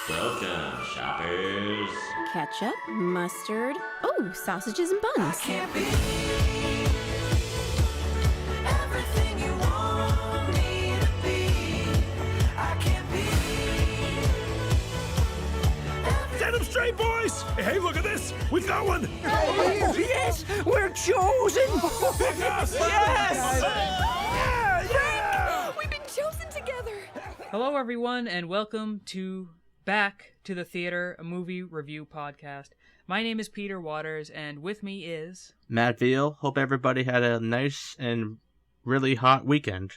Welcome, shoppers. Ketchup, mustard, oh, sausages and buns. I can't be everything you want me to be. I can't be Set them straight, boys! Hey, look at this! We've got one! Yes, we're chosen! Yes! Yeah! We've been chosen together. Hello, everyone, and welcome back to the Theater, a movie review podcast. My name is Peter Waters, and with me is Matt Veal. Hope everybody had a nice and really hot weekend.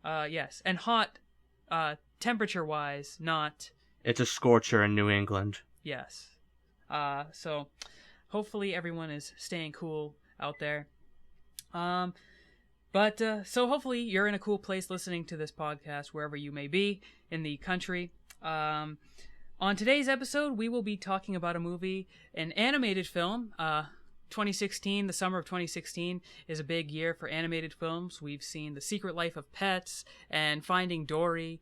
yes, and hot, temperature-wise, not It's a scorcher in New England. yes. So hopefully everyone is staying cool out there. So hopefully you're in a cool place listening to this podcast wherever you may be in the country. On today's episode, we will be talking about a movie, an animated film. 2016, the summer of 2016, is a big year for animated films. We've seen The Secret Life of Pets and Finding Dory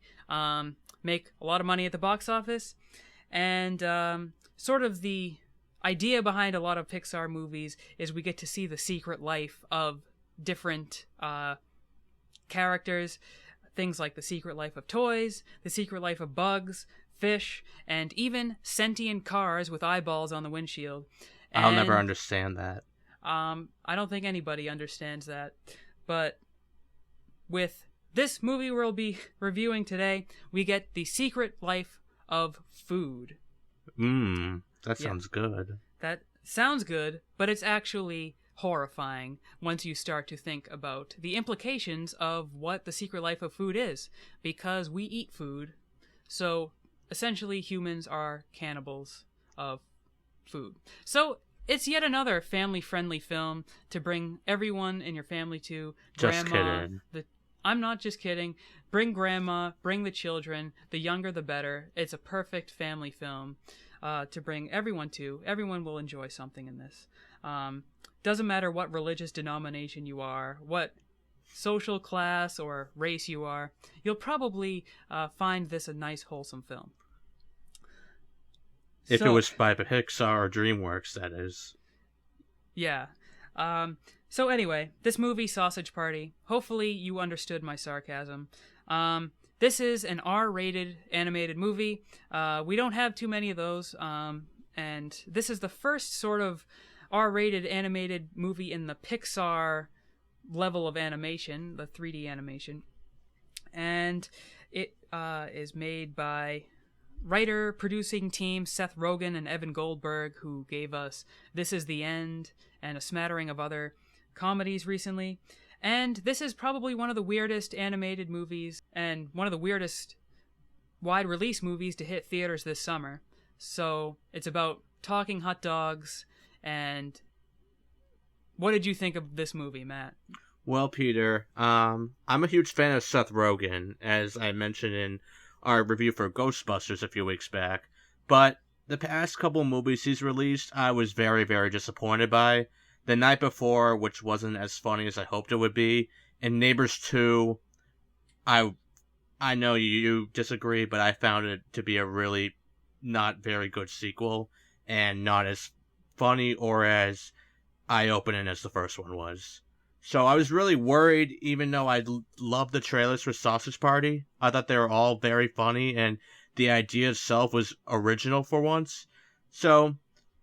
make a lot of money at the box office. And sort of the idea behind a lot of Pixar movies is we get to see the secret life of different characters. Things like The Secret Life of Toys, The Secret Life of Bugs, Fish, and even sentient cars with eyeballs on the windshield. I'll never understand that. I don't think anybody understands that. But with this movie we'll be reviewing today, we get The Secret Life of Food. That sounds good. That sounds good, but it's actually horrifying once you start to think about the implications of what the secret life of food is, because we eat food. So essentially humans are cannibals of food. So it's yet another family-friendly film to bring everyone in your family to. Just Grandma, kidding. I'm not just kidding. Bring grandma, bring the children. The younger the better. It's a perfect family film to bring everyone to. Everyone will enjoy something in this. Doesn't matter what religious denomination you are, what social class or race you are, you'll probably find this a nice, wholesome film. If it was by Pixar or DreamWorks, that is. Yeah. So anyway, this movie, Sausage Party, hopefully you understood my sarcasm. This is an R-rated animated movie. We don't have too many of those, and this is the first sort of R-rated animated movie in the Pixar level of animation, the 3D animation. And it is made by writer-producing team Seth Rogen and Evan Goldberg, who gave us This Is the End and a smattering of other comedies recently. And this is probably one of the weirdest animated movies and one of the weirdest wide-release movies to hit theaters this summer. So it's about talking hot dogs. And what did you think of this movie, Matt? Well, Peter, I'm a huge fan of Seth Rogen, as I mentioned in our review for Ghostbusters a few weeks back. But the past couple movies he's released, I was very, very disappointed by. The Night Before, which wasn't as funny as I hoped it would be, and Neighbors 2, I know you disagree, but I found it to be a really not very good sequel, and not as funny or as eye-opening as the first one was. So I was really worried, even though I loved the trailers for Sausage Party. I thought they were all very funny, and the idea itself was original for once. So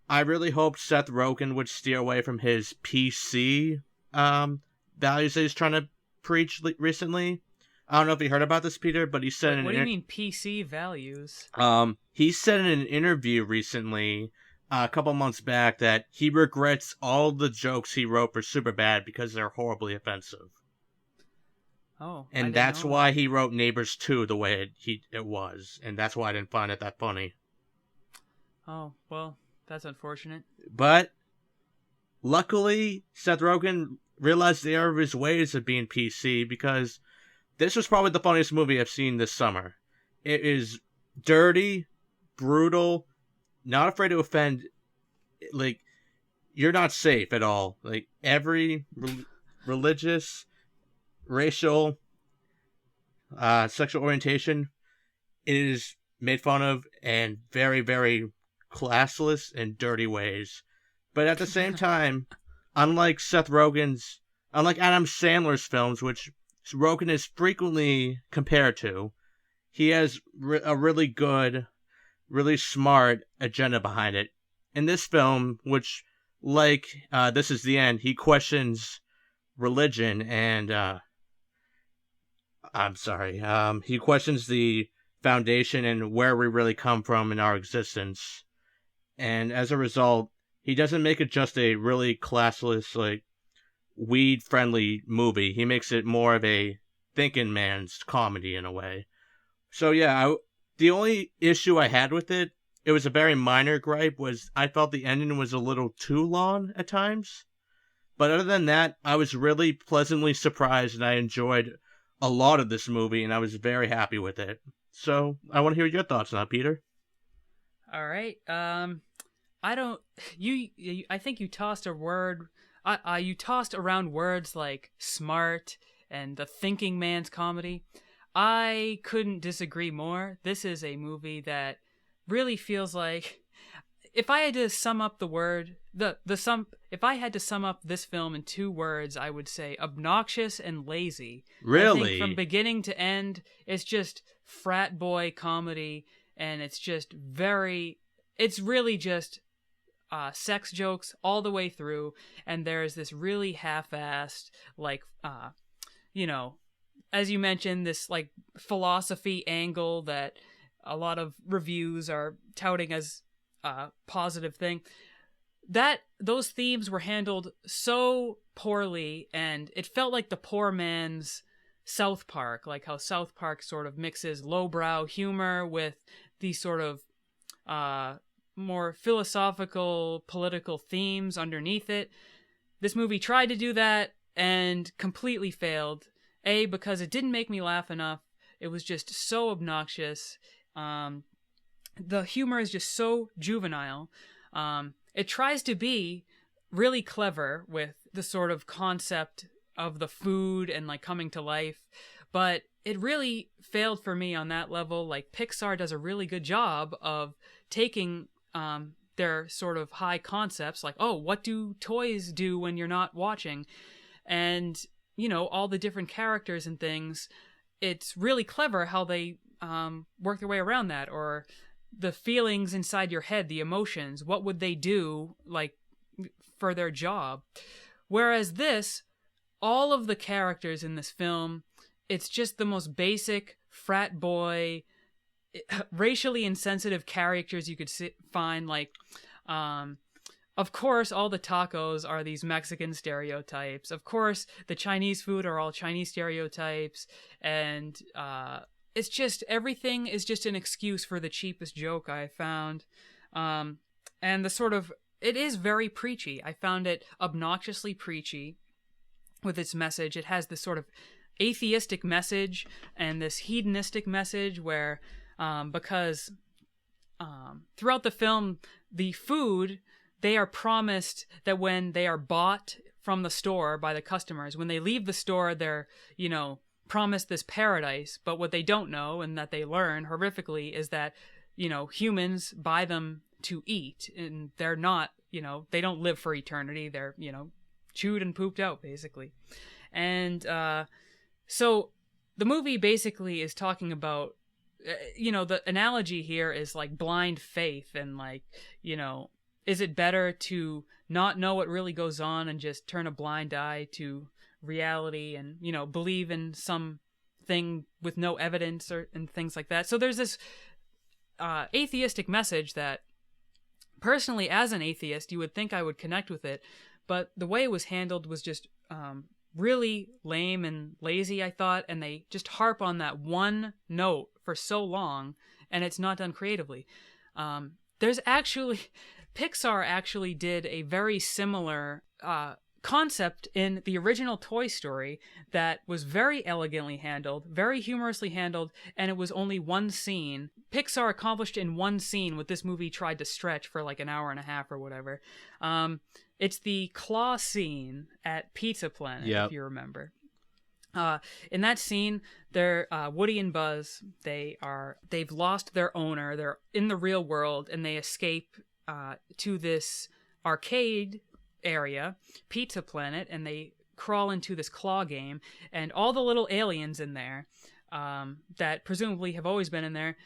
I really hoped Seth Rogen would steer away from his PC values that he's trying to preach recently. I don't know if you heard about this, Peter, but he said... What do you mean PC values? He said in an interview recently, a couple months back, that he regrets all the jokes he wrote for Superbad because they're horribly offensive. Oh, and that's why he wrote Neighbors 2 the way it was, and that's why I didn't find it that funny. Oh, well, that's unfortunate. But luckily, Seth Rogen realized the error of his ways of being PC, because this was probably the funniest movie I've seen this summer. It is dirty, brutal, not afraid to offend. Like, you're not safe at all. Like, every religious, racial, sexual orientation, it is made fun of in very, very classless and dirty ways. But at the same time, unlike unlike Adam Sandler's films, which Rogen is frequently compared to, he has a really good, really smart agenda behind it. In this film, which, like This Is the End, he questions religion and, he questions the foundation and where we really come from in our existence. And as a result, he doesn't make it just a really classless, like, weed-friendly movie. He makes it more of a thinking man's comedy in a way. So yeah, the only issue I had with it was a very minor gripe, was I felt the ending was a little too long at times. But other than that, I was really pleasantly surprised and I enjoyed a lot of this movie and I was very happy with it. So I want to hear your thoughts on that, Peter. All right. I think you tossed a word. You tossed around words like smart and the thinking man's comedy. I couldn't disagree more. This is a movie that really feels like, if I had to sum up if I had to sum up this film in 2 words, I would say obnoxious and lazy. Really? I think from beginning to end, it's just frat boy comedy, and it's really just sex jokes all the way through, and there's this really half-assed, like, as you mentioned, this, like, philosophy angle that a lot of reviews are touting as a positive thing. Those themes were handled so poorly, and it felt like the poor man's South Park, like how South Park sort of mixes lowbrow humor with these sort of more philosophical, political themes underneath it. This movie tried to do that and completely failed. Because it didn't make me laugh enough. It was just so obnoxious. The humor is just so juvenile. It tries to be really clever with the sort of concept of the food and, like, coming to life, but it really failed for me on that level. Like, Pixar does a really good job of taking their sort of high concepts, like, oh, what do toys do when you're not watching? And, all the different characters and things. It's really clever how they work their way around that, or the feelings inside your head, the emotions. What would they do, like, for their job? Whereas this, all of the characters in this film, it's just the most basic frat boy, racially insensitive characters you could find. Like, of course, all the tacos are these Mexican stereotypes. Of course, the Chinese food are all Chinese stereotypes. And it's just, everything is just an excuse for the cheapest joke I found. And the sort of, it is very preachy. I found it obnoxiously preachy with its message. It has this sort of atheistic message and this hedonistic message where, because throughout the film, the food, they are promised that when they are bought from the store by the customers, when they leave the store, they're, promised this paradise. But what they don't know, and that they learn horrifically, is that, humans buy them to eat, and they're not, they don't live for eternity. They're, chewed and pooped out, basically. And so the movie basically is talking about, the analogy here is like blind faith, and like, is it better to not know what really goes on and just turn a blind eye to reality and, believe in something with no evidence and things like that? So there's this atheistic message that, personally, as an atheist, you would think I would connect with it, but the way it was handled was just really lame and lazy, I thought, and they just harp on that one note for so long, and it's not done creatively. Pixar actually did a very similar concept in the original Toy Story that was very elegantly handled, very humorously handled, and it was only one scene. Pixar accomplished in one scene what this movie tried to stretch for like an hour and a half or whatever. It's the claw scene at Pizza Planet, Yep. if you remember. In that scene, they're Woody and Buzz. They've lost their owner. They're in the real world, and they escape to this arcade area, Pizza Planet, and they crawl into this claw game. And all the little aliens in there, that presumably have always been in there,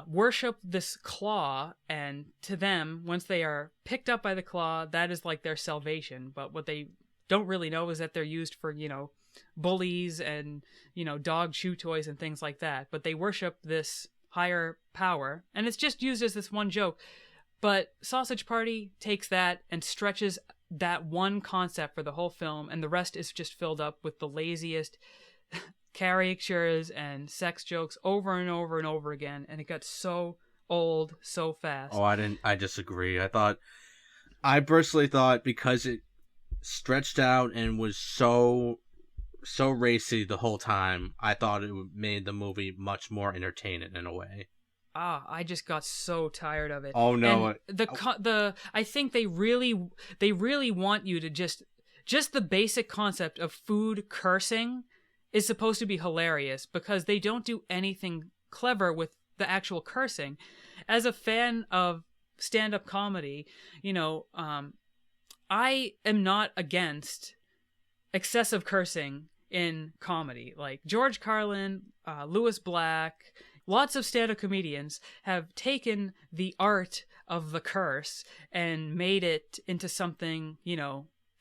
worship this claw, and to them, once they are picked up by the claw, that is like their salvation. But what they don't really know is that they're used for, bullies and, dog chew toys and things like that. But they worship this higher power, and it's just used as this one joke. But Sausage Party takes that and stretches that one concept for the whole film, and the rest is just filled up with the laziest caricatures and sex jokes over and over and over again, and it got so old so fast. Oh, I disagree. I personally thought because it stretched out and was so racy the whole time, I thought it made the movie much more entertaining in a way. I just got so tired of it. Oh no! And I think they really want you to just the basic concept of food cursing is supposed to be hilarious, because they don't do anything clever with the actual cursing. As a fan of stand-up comedy, I am not against excessive cursing in comedy. Like George Carlin, Louis Black, lots of stand-up comedians have taken the art of the curse and made it into something,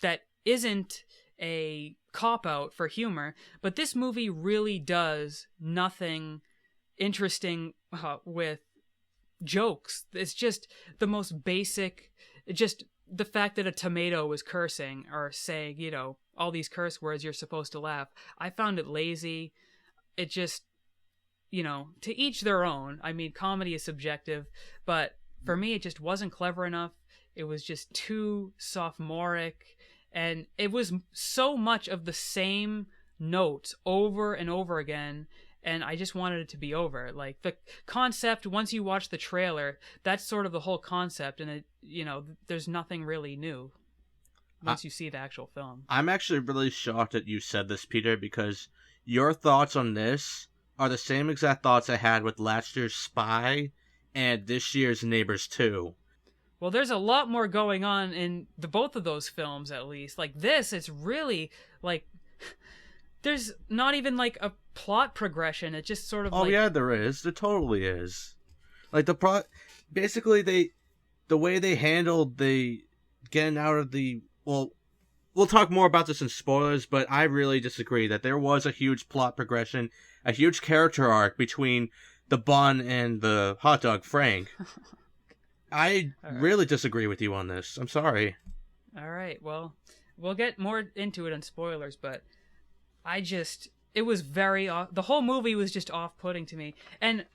that isn't a cop-out for humor. But this movie really does nothing interesting with jokes. It's just the most basic, just the fact that a tomato is cursing or saying, all these curse words, you're supposed to laugh. I found it lazy. It just, to each their own. I mean, comedy is subjective, but for me, it just wasn't clever enough. It was just too sophomoric, and it was so much of the same notes over and over again, and I just wanted it to be over. Like, the concept, once you watch the trailer, that's sort of the whole concept, and it, there's nothing really new once you see the actual film. I'm actually really shocked that you said this, Peter, because your thoughts on this are the same exact thoughts I had with last year's Spy and this year's Neighbors 2. Well, there's a lot more going on in both of those films, at least. Like this, it's really, like, there's not even, like, a plot progression. It just sort of, Oh, yeah, there is. There totally is. Like, basically, the way they handled the getting out of the, well, we'll talk more about this in spoilers, but I really disagree that there was a huge plot progression, a huge character arc between the bun and the hot dog Frank. I really disagree with you on this. I'm sorry. All right, well, we'll get more into it in spoilers, but it was very the whole movie was just off-putting to me. And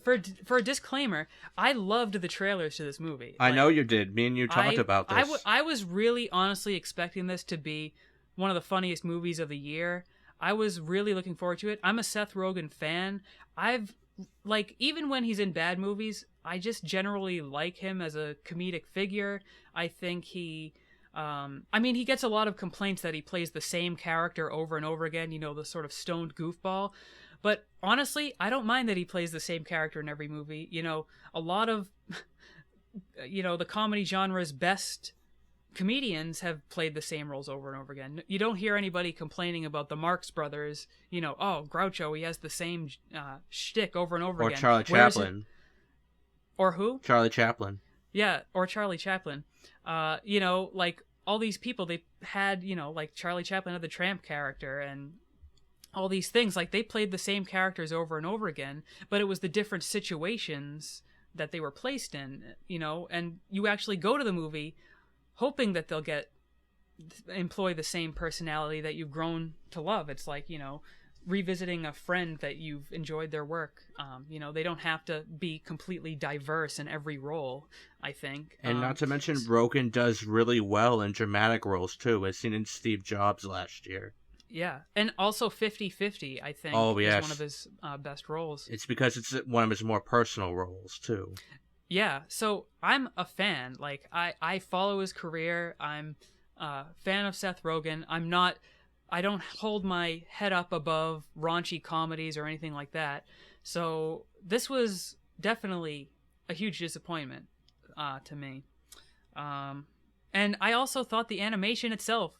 for a disclaimer, I loved the trailers to this movie. I know you did. Me and you talked about this. I was really honestly expecting this to be one of the funniest movies of the year. I was really looking forward to it. I'm a Seth Rogen fan. Even when he's in bad movies, I just generally like him as a comedic figure. I think he gets a lot of complaints that he plays the same character over and over again, the sort of stoned goofball. But honestly, I don't mind that he plays the same character in every movie. A lot of, the comedy genre's best comedians have played the same roles over and over again. You don't hear anybody complaining about the Marx Brothers, oh, Groucho, he has the same shtick over and over again. Or Charlie Chaplin. Or who? Charlie Chaplin. Yeah, or Charlie Chaplin. Like, all these people, they had, like Charlie Chaplin had the tramp character and all these things. Like, they played the same characters over and over again, but it was the different situations that they were placed in, and you actually go to the movie hoping that they'll employ the same personality that you've grown to love. It's like, revisiting a friend that you've enjoyed their work. They don't have to be completely diverse in every role, I think. And not to mention, Rogen does really well in dramatic roles, too, as seen in Steve Jobs last year. Yeah, and also 50-50, I think, is one of his best roles. It's because it's one of his more personal roles, too. Yeah, so I'm a fan. Like, I follow his career. I'm a fan of Seth Rogen. I don't hold my head up above raunchy comedies or anything like that. So this was definitely a huge disappointment to me. And I also thought the animation itself,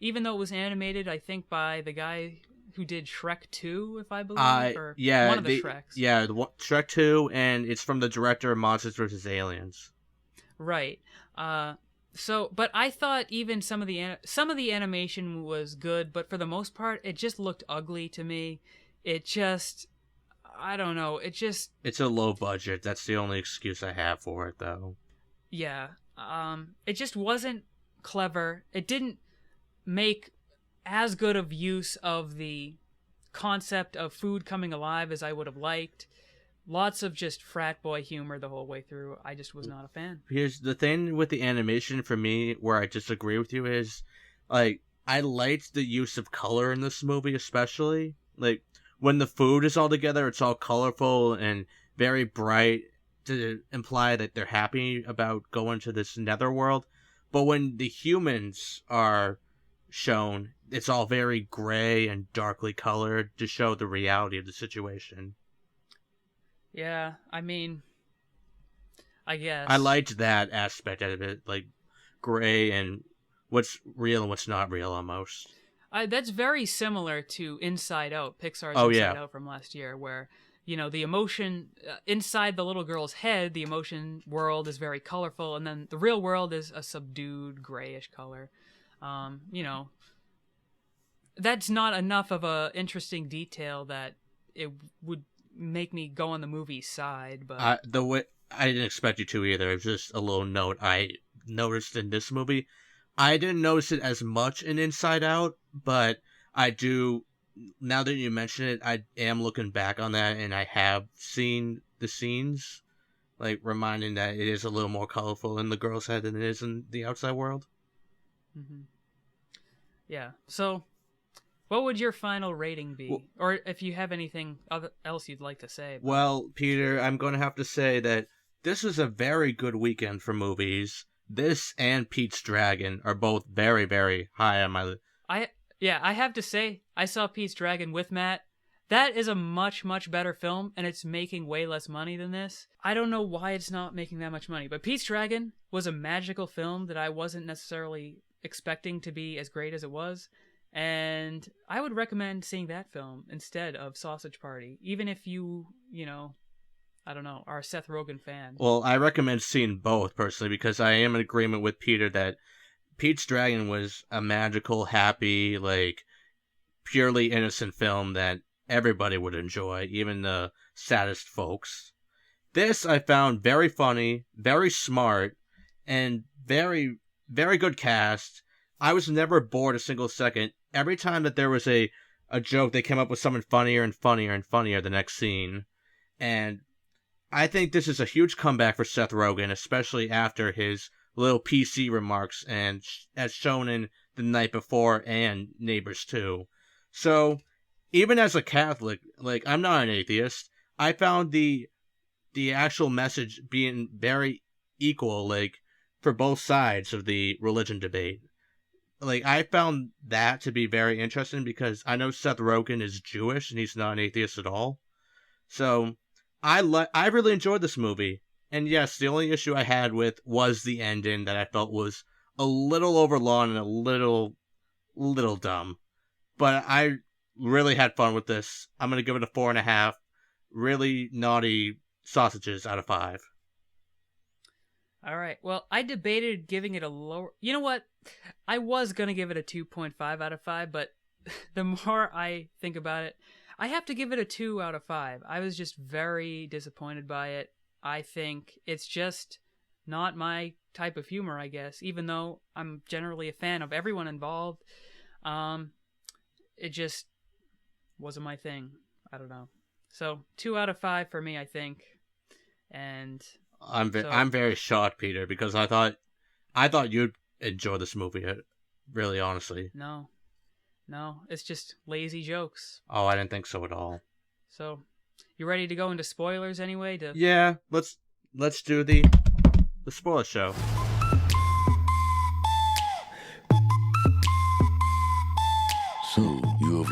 even though it was animated, I think by the guy who did Shrek 2, if I believe, or one of the Shreks. Yeah, Shrek 2, and it's from the director of Monsters vs. Aliens. Right. But I thought even some of the animation was good, but for the most part, it just looked ugly to me. It just, I don't know. It's a low budget. That's the only excuse I have for it, though. Yeah. It just wasn't clever. It didn't make as good of use of the concept of food coming alive as I would have liked. Lots of just frat boy humor the whole way through. I just was not a fan. Here's the thing with the animation for me where I disagree with you is, like, I liked the use of color in this movie especially. Like, when the food is all together, it's all colorful and very bright to imply that they're happy about going to this netherworld. But when the humans are shown, it's all very gray and darkly colored to show the reality of the situation. Yeah, I mean, I guess. I liked that aspect of it, like gray and what's real and what's not real almost. That's very similar to Inside Out, Pixar's Inside Out from last year, where, you know, the emotion inside the little girl's head, the emotion world is very colorful, and then the real world is a subdued grayish color. You know, that's not enough of a interesting detail that it would make me go on the movie's side. But I didn't expect you to either. It was just a little note I noticed in this movie. I didn't notice it as much in Inside Out, but I do. Now that you mention it, I am looking back on that, and I have seen the scenes, like reminding that it is a little more colorful in the girl's head than it is in the outside world. Mm-hmm. Yeah. So, what would your final rating be? Well, or if you have anything else you'd like to say? Well, Peter, I'm going to have to say that this was a very good weekend for movies. This and Pete's Dragon are both very, very high on my list. I have to say, I saw Pete's Dragon with Matt. That is a much, much better film, and it's making way less money than this. I don't know why it's not making that much money, but Pete's Dragon was a magical film that I wasn't necessarily expecting to be as great as it was, and I would recommend seeing that film instead of Sausage Party, even if you know, I don't know, are a Seth Rogen fan. Well, I recommend seeing both, personally, because I am in agreement with Peter that Pete's Dragon was a magical, happy, like, purely innocent film that everybody would enjoy, even the saddest folks. This I found very funny, very smart, and very, very good cast. I was never bored a single second. Every time that there was a joke, they came up with something funnier and funnier and funnier the next scene. And I think this is a huge comeback for Seth Rogen, especially after his little PC remarks, and as shown in The Night Before and Neighbors 2. So, even as a Catholic, like, I'm not an atheist, I found the actual message being very equal, like, for both sides of the religion debate. Like, I found that to be very interesting because I know Seth Rogen is Jewish and he's not an atheist at all. So, I really enjoyed this movie. And yes, the only issue I had with was the ending that I felt was a little overlong and a little dumb. But I really had fun with this. I'm going to give it a 4.5. Really naughty sausages out of 5. All right. Well, I debated giving it a lower... You know what? I was going to give it a 2.5 out of 5, but the more I think about it, I have to give it a 2 out of 5. I was just very disappointed by it. I think it's just not my type of humor, I guess, even though I'm generally a fan of everyone involved. It just wasn't my thing. I don't know. So 2 out of 5 for me, I think. And I'm very shocked, Peter, because I thought you'd enjoy this movie. Really, honestly. No, it's just lazy jokes. Oh, I didn't think so at all. So, you ready to go into spoilers anyway? Yeah, let's do the spoiler show.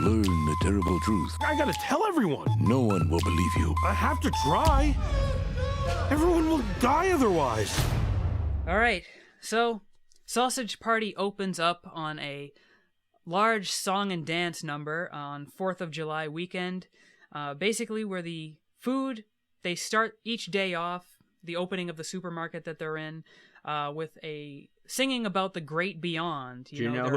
learn the terrible truth, I gotta tell everyone. no one will believe you. I have to try. Everyone will die otherwise. All right, so Sausage Party opens up on a large song and dance number on 4th of July weekend, basically where the food, they start each day off, the opening of the supermarket that they're in, with a singing about the great beyond. Do you know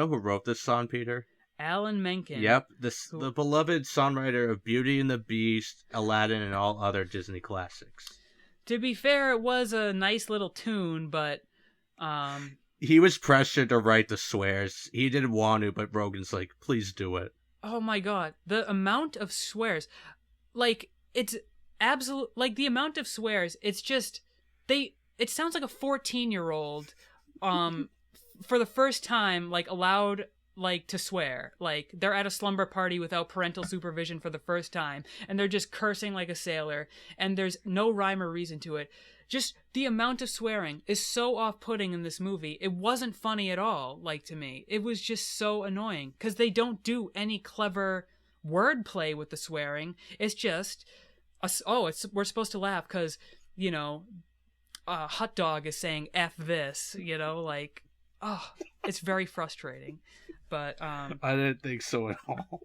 who wrote this song, Peter? Alan Menken. Yep, the beloved songwriter of Beauty and the Beast, Aladdin, and all other Disney classics. To be fair, it was a nice little tune, but he was pressured to write the swears. He didn't want to, but Rogen's like, please do it. Oh my god, the amount of swears, like, it's absolute, like, the amount of swears, it's just, it sounds like a 14-year-old, for the first time, like, allowed, like, to swear. Like, they're at a slumber party without parental supervision for the first time, and they're just cursing like a sailor, and there's no rhyme or reason to it. Just the amount of swearing is so off-putting in this movie. It wasn't funny at all, like, to me. It was just so annoying, because they don't do any clever wordplay with the swearing. It's just, we're supposed to laugh because, you know, Hot Dog is saying F this, you know, like, it's very frustrating. But I didn't think so at all.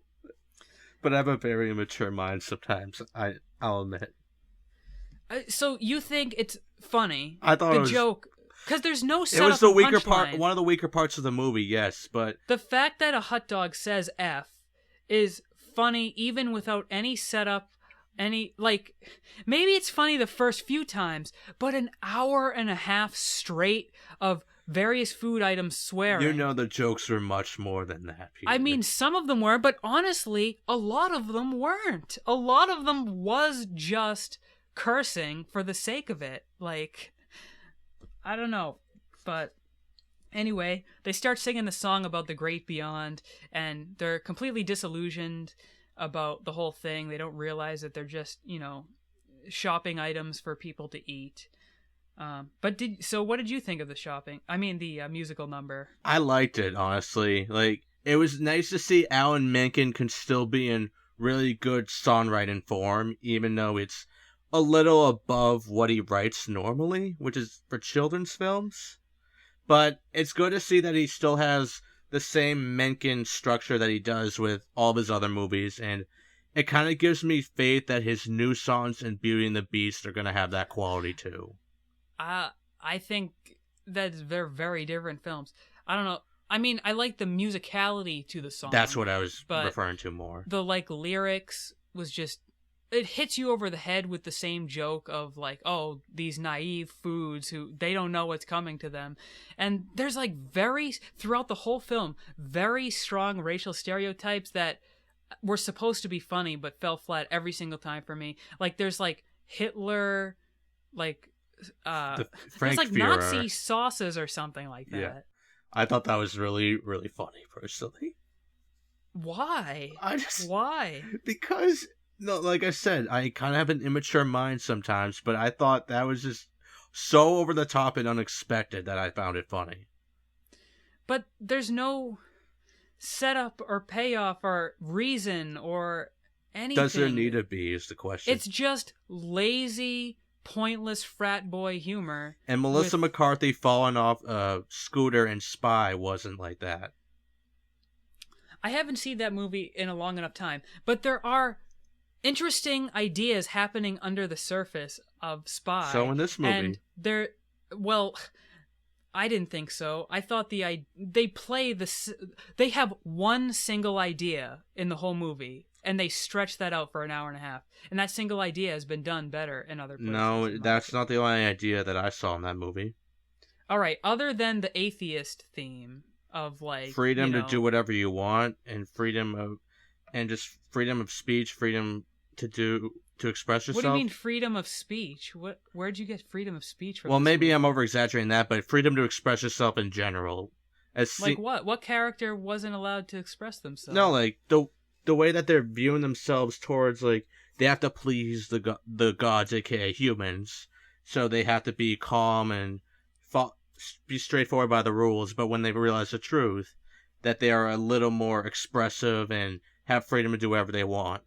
But I have a very immature mind sometimes, I'll admit. So you think it's funny? I thought the it was, joke, because there's no setup. It was the weaker punchline. part, one of the weaker parts of the movie, yes, but The fact that a hot dog says F is funny even without any setup, like, maybe it's funny the first few times, but an hour and a half straight of various food items swearing. you know the jokes were much more than that, Peter. I mean, some of them were, but honestly, a lot of them weren't. A lot of them was just cursing for the sake of it. Like, I don't know. But anyway, they start singing the song about the great beyond, and they're completely disillusioned about the whole thing. They don't realize that they're just, you know, shopping items for people to eat. So what did you think of the musical number? I liked it, honestly. Like, it was nice to see Alan Menken can still be in really good songwriting form, even though it's a little above what he writes normally, which is for children's films. But it's good to see that he still has the same Menken structure that he does with all of his other movies, and it kind of gives me faith that his new songs in Beauty and the Beast are going to have that quality too. I think that they're very different films. I don't know. I mean, I like the musicality to the song. That's what I was referring to more. The, like, lyrics was just, it hits you over the head with the same joke of, like, oh, these naive foods who, they don't know what's coming to them. And there's, like, throughout the whole film, very strong racial stereotypes that were supposed to be funny but fell flat every single time for me. Like, there's, like, Hitler, like, there's, like, Nazi sauces or something like that. Yeah. I thought that was really, really funny, personally. Why? Why? Because, no, like I said, I kind of have an immature mind sometimes, but I thought that was just so over the top and unexpected that I found it funny. But there's no setup or payoff or reason or anything. Does there need to be, is the question. It's just lazy, pointless frat boy humor. And Melissa McCarthy falling off a scooter in Spy wasn't like that. I haven't seen that movie in a long enough time, but there are interesting ideas happening under the surface of Spy. So in this movie. And I didn't think so. I thought they have one single idea in the whole movie, and they stretch that out for an hour and a half. And that single idea has been done better in other places. No, that's not the only idea that I saw in that movie. All right, other than the atheist theme of, like, freedom to do whatever you want, and freedom of speech, freedom to express yourself. What do you mean freedom of speech? Where'd you get freedom of speech from? Well, maybe I'm over exaggerating that, but freedom to express yourself in general. What? What character wasn't allowed to express themselves? No, like the way that they're viewing themselves towards, like, they have to please the gods, aka humans, so they have to be calm and be straightforward by the rules. But when they realize the truth, that they are a little more expressive and have freedom to do whatever they want.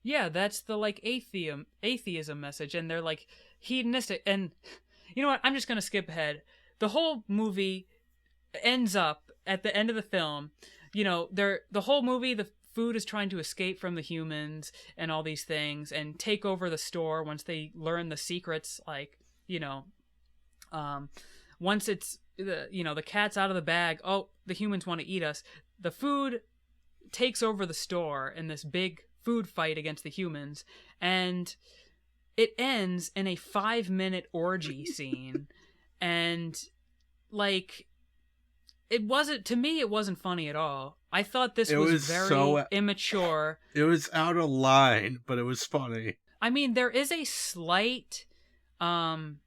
Yeah, that's the like atheism message, and they're like hedonistic. And you know what? I'm just gonna skip ahead. The whole movie ends up at the end of the film. You know, the whole movie, the food is trying to escape from the humans and all these things and take over the store once they learn the secrets. Like, you know, once it's the cat's out of the bag. Oh, the humans want to eat us. The food takes over the store in this big food fight against the humans, and it ends in a 5-minute orgy scene. And like, it wasn't funny at all. I thought this was very so immature. It was out of line, but it was funny. I mean, there is a slight in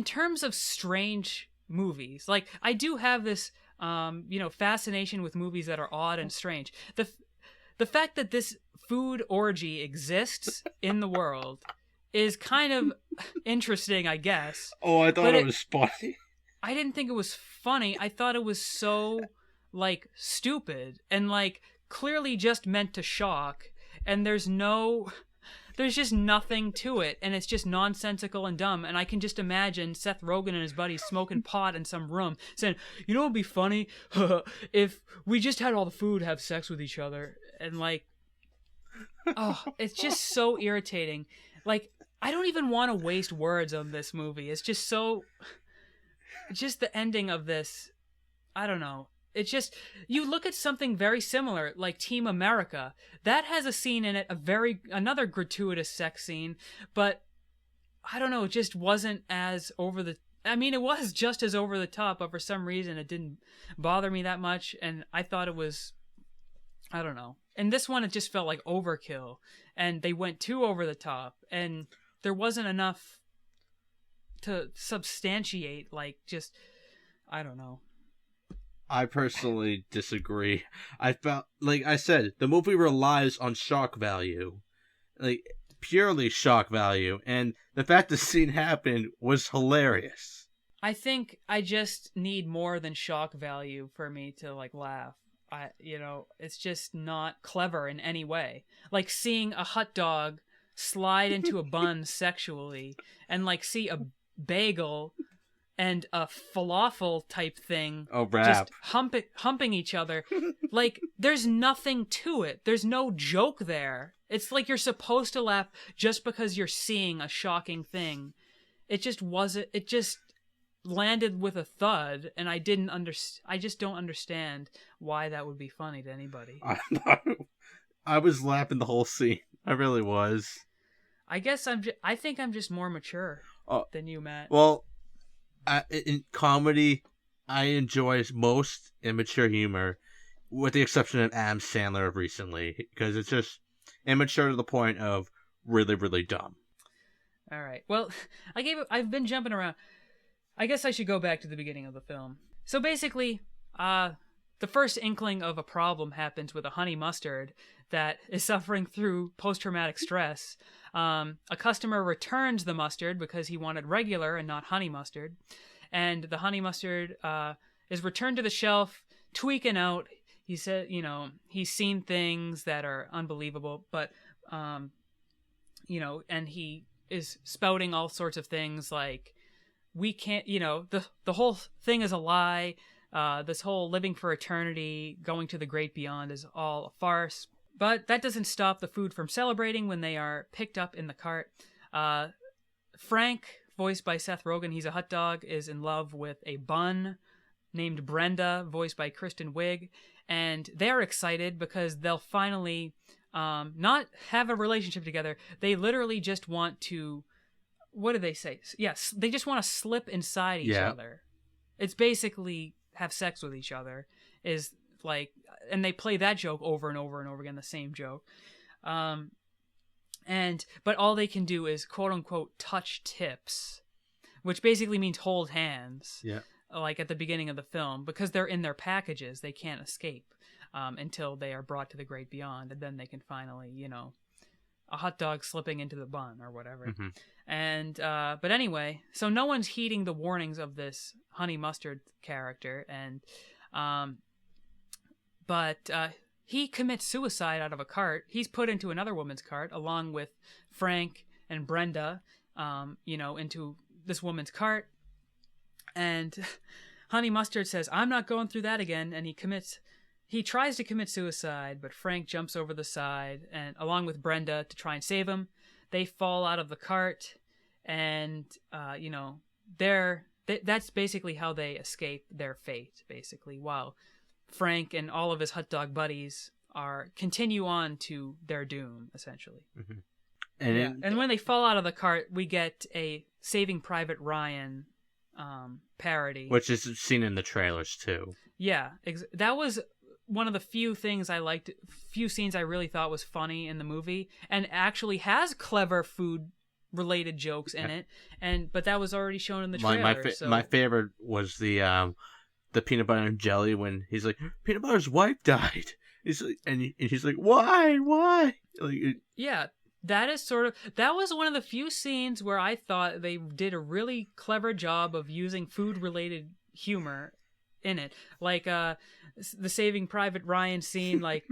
terms of strange movies, like I do have this fascination with movies that are odd and strange. The fact that this food orgy exists in the world is kind of interesting, I guess. Oh, I thought it was funny. I didn't think it was funny. I thought it was so, like, stupid and, like, clearly just meant to shock. And there's just nothing to it. And it's just nonsensical and dumb. And I can just imagine Seth Rogen and his buddies smoking pot in some room saying, you know what would be funny? If we just had all the food have sex with each other. And, like, oh, it's just so irritating. Like, I don't even want to waste words on this movie. It's just so... Just the ending of this, I don't know. It's just, you look at something very similar, like Team America. That has a scene in it, another gratuitous sex scene, but I don't know, it just wasn't as over the... I mean, it was just as over the top, but for some reason it didn't bother me that much, and I thought it was... I don't know. And this one, it just felt like overkill, and they went too over the top, and there wasn't enough to substantiate, like, just, I don't know. I personally disagree. I felt, like I said, the movie relies on shock value. Like, purely shock value. And the fact the scene happened was hilarious. I think I just need more than shock value for me to, like, laugh. It's just not clever in any way. Like, seeing a hot dog slide into a bun sexually, and, like, see a bagel and a falafel type thing just humping each other. Like, there's nothing to it. There's no joke there. It's like you're supposed to laugh just because you're seeing a shocking thing. It just wasn't. It just landed with a thud, and I just don't understand why that would be funny to anybody. I was laughing the whole scene. I really was. I guess I think I'm just more mature than you, Matt. Well, in comedy, I enjoy most immature humor, with the exception of Adam Sandler recently, because it's just immature to the point of really, really dumb. All right. Well, I've been jumping around. I guess I should go back to the beginning of the film. So basically, the first inkling of a problem happens with a honey mustard that is suffering through post-traumatic stress. A customer returns the mustard because he wanted regular and not honey mustard. And the honey mustard is returned to the shelf, tweaking out. He said, he's seen things that are unbelievable, but, and he is spouting all sorts of things like, we can't, the whole thing is a lie. This whole living for eternity, going to the great beyond is all a farce. But that doesn't stop the food from celebrating when they are picked up in the cart. Frank, voiced by Seth Rogen, he's a hot dog, is in love with a bun named Brenda, voiced by Kristen Wiig. And they're excited because they'll finally not have a relationship together. They literally just want to... What do they say? Yes, they just want to slip inside each other. It's basically have sex with each other. Is like... And they play that joke over and over and over again, the same joke. But all they can do is quote unquote touch tips, which basically means hold hands. Yeah. Like at the beginning of the film, because they're in their packages, they can't escape until they are brought to the great beyond, and then they can finally, a hot dog slipping into the bun or whatever. Mm-hmm. And but anyway, so no one's heeding the warnings of this honey mustard character, and But he commits suicide out of a cart. He's put into another woman's cart along with Frank and Brenda, into this woman's cart. And Honey Mustard says, I'm not going through that again. And he tries to commit suicide, but Frank jumps over the side and along with Brenda to try and save him. They fall out of the cart and, that's basically how they escape their fate, basically, while Frank and all of his hot dog buddies continue on to their doom, essentially. Mm-hmm. And when they fall out of the cart, we get a Saving Private Ryan parody, which is seen in the trailers too. Yeah, that was one of the few things I liked, few scenes I really thought was funny in the movie, and actually has clever food related jokes in it. But that was already shown in the trailer. My favorite was the peanut butter and jelly when he's like, peanut butter's wife died. He's like, and he's like, why? Like, yeah. That was one of the few scenes where I thought they did a really clever job of using food-related humor in it. Like, the Saving Private Ryan scene, like,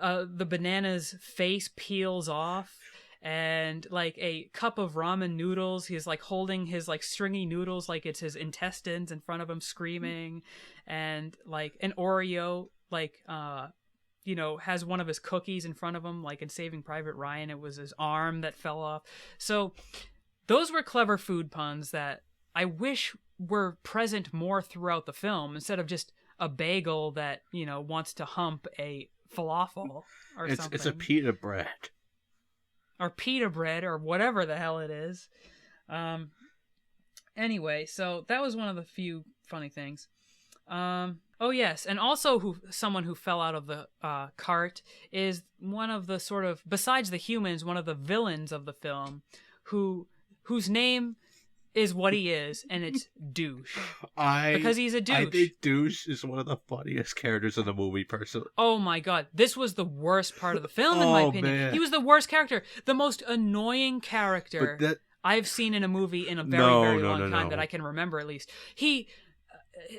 the banana's face peels off, and, like, a cup of ramen noodles, he's, like, holding his, like, stringy noodles like it's his intestines in front of him screaming, and, like, an Oreo, like, has one of his cookies in front of him, like in Saving Private Ryan, it was his arm that fell off. So those were clever food puns that I wish were present more throughout the film instead of just a bagel that, wants to hump a falafel or something. It's a pita bread. Or pita bread or whatever the hell it is. Anyway, so that was one of the few funny things. Oh yes, and also someone who fell out of the cart is one of the sort of, besides the humans, one of the villains of the film, whose name is what he is, and it's Douche. Because he's a douche. I think Douche is one of the funniest characters in the movie, personally. Oh my god, this was the worst part of the film, in my opinion. Man. He was the worst character, the most annoying character I've seen in a movie in a very long time that I can remember, at least. He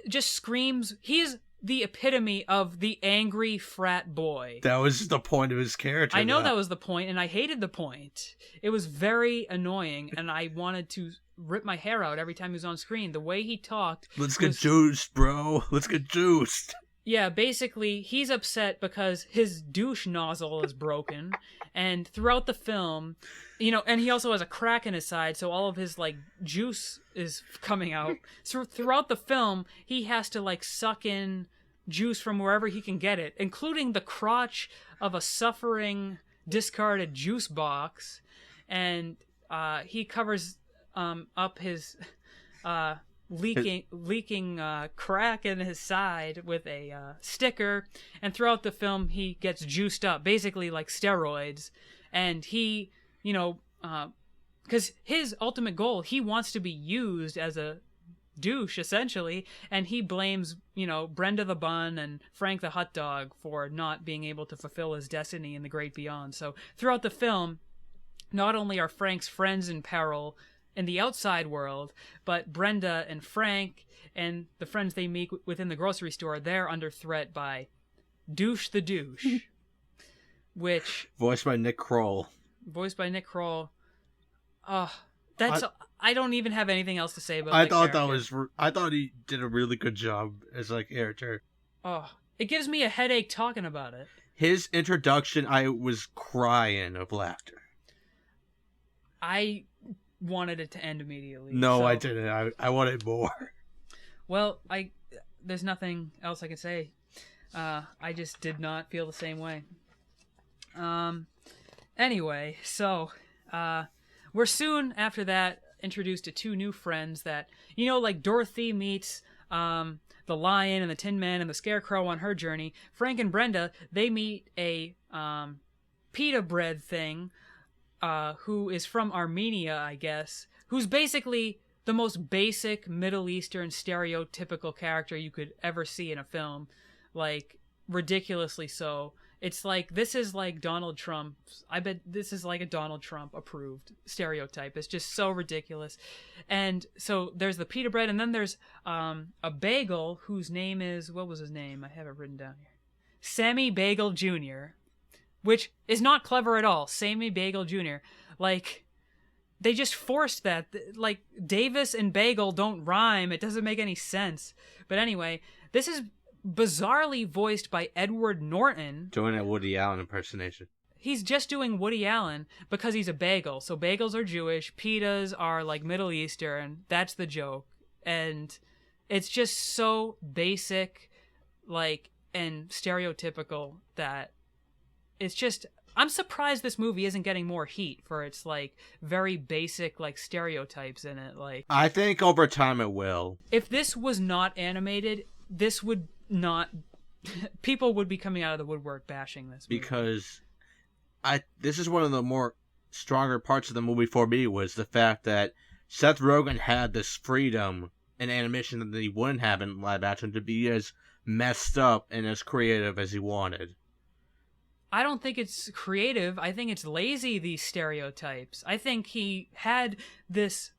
just screams. He is the epitome of the angry frat boy. That was the point of his character. I know that was the point, and I hated the point. It was very annoying, and I wanted to rip my hair out every time he was on screen. The way he talked. Let's get juiced, bro. Let's get juiced. Yeah, basically, he's upset because his douche nozzle is broken, and throughout the film, and he also has a crack in his side, so all of his, like, juice is coming out. So throughout the film, he has to, like, suck in juice from wherever he can get it, including the crotch of a suffering, discarded juice box, and he covers up his leaking crack in his side with a sticker, and throughout the film he gets juiced up, basically like steroids, and he, because his ultimate goal, he wants to be used as a douche, essentially, and he blames, Brenda the Bun and Frank the Hot Dog for not being able to fulfill his destiny in the great beyond. So throughout the film, not only are Frank's friends in peril in the outside world, but Brenda and Frank and the friends they meet within the grocery store, they're under threat by Douche the Douche, which... Voiced by Nick Kroll. I don't even have anything else to say about I thought he did a really good job as, like, character. Oh, it gives me a headache talking about it. His introduction, I was crying of laughter. I wanted it to end immediately. No, I didn't. I wanted more. Well, there's nothing else I can say. I just did not feel the same way. Anyway, so we're soon after that introduced to two new friends that, like Dorothy meets the Lion and the Tin Man and the Scarecrow on her journey. Frank and Brenda, they meet a pita bread thing, who is from Armenia, I guess, who's basically the most basic Middle Eastern stereotypical character you could ever see in a film, like, ridiculously so. It's like, this is like Donald Trump's, I bet this is like a Donald Trump approved stereotype. It's just so ridiculous. And so there's the pita bread, and then there's a bagel whose name is, what was his name? I have it written down here. Sammy Bagel Jr., which is not clever at all. Sammy Bagel Jr. Like, they just forced that. Like, Davis and Bagel don't rhyme. It doesn't make any sense. But anyway, this is bizarrely voiced by Edward Norton. Doing a Woody Allen impersonation. He's just doing Woody Allen because he's a bagel. So bagels are Jewish, pitas are like Middle Eastern. That's the joke. And it's just so basic, like, and stereotypical that it's just... I'm surprised this movie isn't getting more heat for its, like, very basic, like, stereotypes in it. Like, I think over time it will. if this was not animated, this would not... People would be coming out of the woodwork bashing this movie. Because this is one of the more stronger parts of the movie for me, was the fact that Seth Rogen had this freedom in animation that he wouldn't have in live action to be as messed up and as creative as he wanted. I don't think it's creative. I think it's lazy, these stereotypes. I think he had this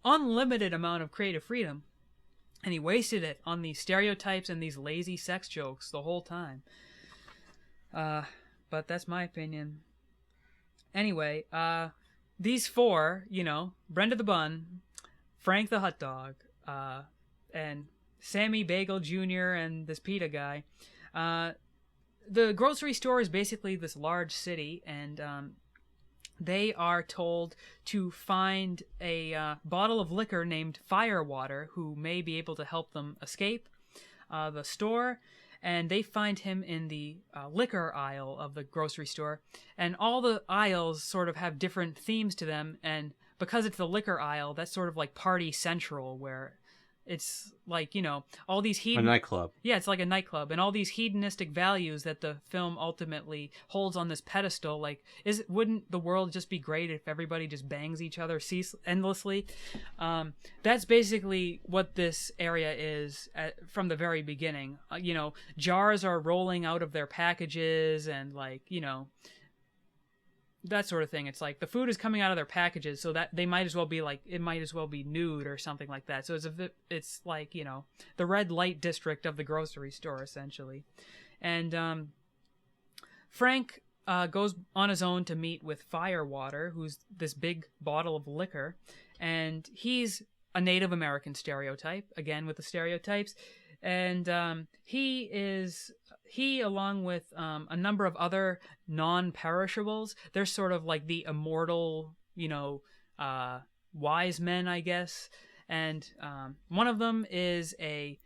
unlimited amount of creative freedom, and he wasted it on these stereotypes and these lazy sex jokes the whole time. But that's my opinion. Anyway, these four, Brenda the Bun, Frank the Hot Dog, and Sammy Bagel Jr. and this pita guy, the grocery store is basically this large city, and they are told to find a bottle of liquor named Firewater, who may be able to help them escape the store. And they find him in the liquor aisle of the grocery store. And all the aisles sort of have different themes to them. And because it's the liquor aisle, that's sort of like Party Central, where it's like, all these A nightclub. Yeah, it's like a nightclub, and all these hedonistic values that the film ultimately holds on this pedestal. Like, wouldn't the world just be great if everybody just bangs each other endlessly? That's basically what this area is from the very beginning. Jars are rolling out of their packages, and that sort of thing. It's like the food is coming out of their packages, so that they might as well be like, it might as well be nude or something like that. So it's like, the red light district of the grocery store, essentially. And Frank goes on his own to meet with Firewater, who's this big bottle of liquor, and he's a Native American stereotype, again with the stereotypes. And he, along with a number of other non-perishables, they're sort of like the immortal, wise men, I guess. And one of them is a